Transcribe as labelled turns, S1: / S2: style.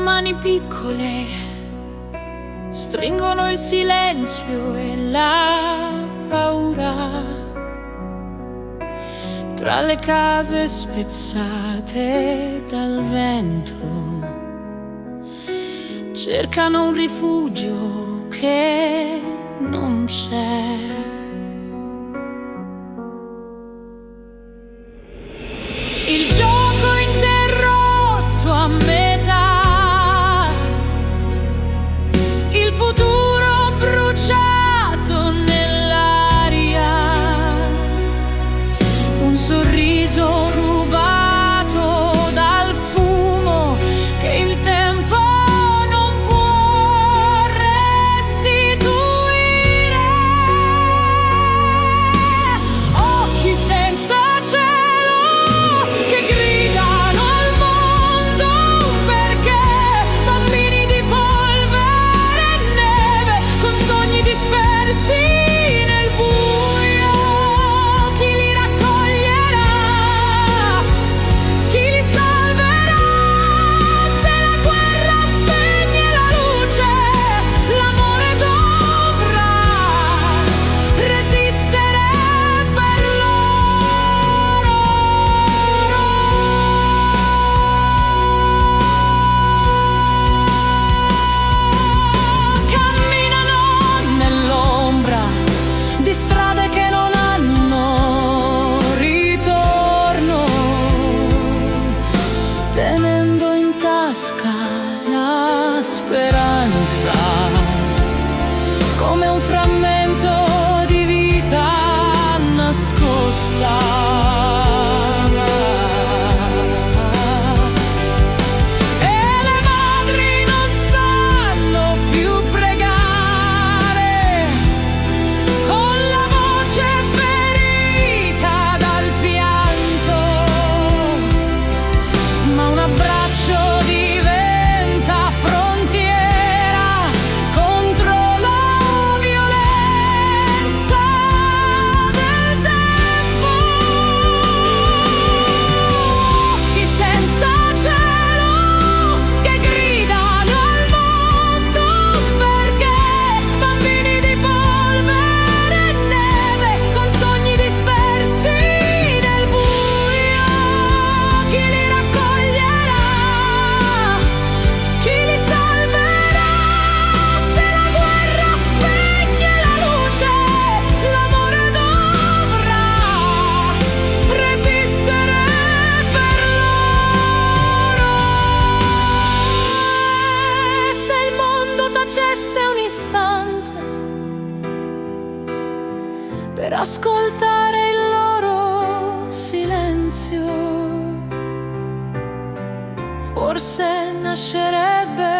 S1: mani piccole stringono il silenzio e la paura. Tra le case spezzate dal vento cercano un rifugio che non c'è. Il gioco interrotto a metà, il futuro bruciato nell'aria, un sorriso rubato dal fumo che il tempo non può restituire. Occhi senza cielo che gridano al mondo, perché bambini di polvere e neve con sogni dispersi nel buio. Chi li raccoglierà? Chi li salverà? Se la guerra spegne la luce, l'amore dovrà resistere per loro. Camminano nell'ombra di strade che non hanno ritorno, tenendo in tasca la speranza come un frammento di vita nascosta. E le madri non sanno più pregare, con la voce ferita dal pianto, ma un abbraccio diventa frontiera contro la violenza del tempo. Occhi senza cielo che gridano al mondo, perché bambini di polvere e neve con sogni dispersi nel buio. Chi li raccoglierà? Chi li salverà? Se la guerra spegne la luce, l'amore dovrà resistere per loro. E se il mondo tacesse un istante per ascoltare il loro silenzio, forse nascerebbe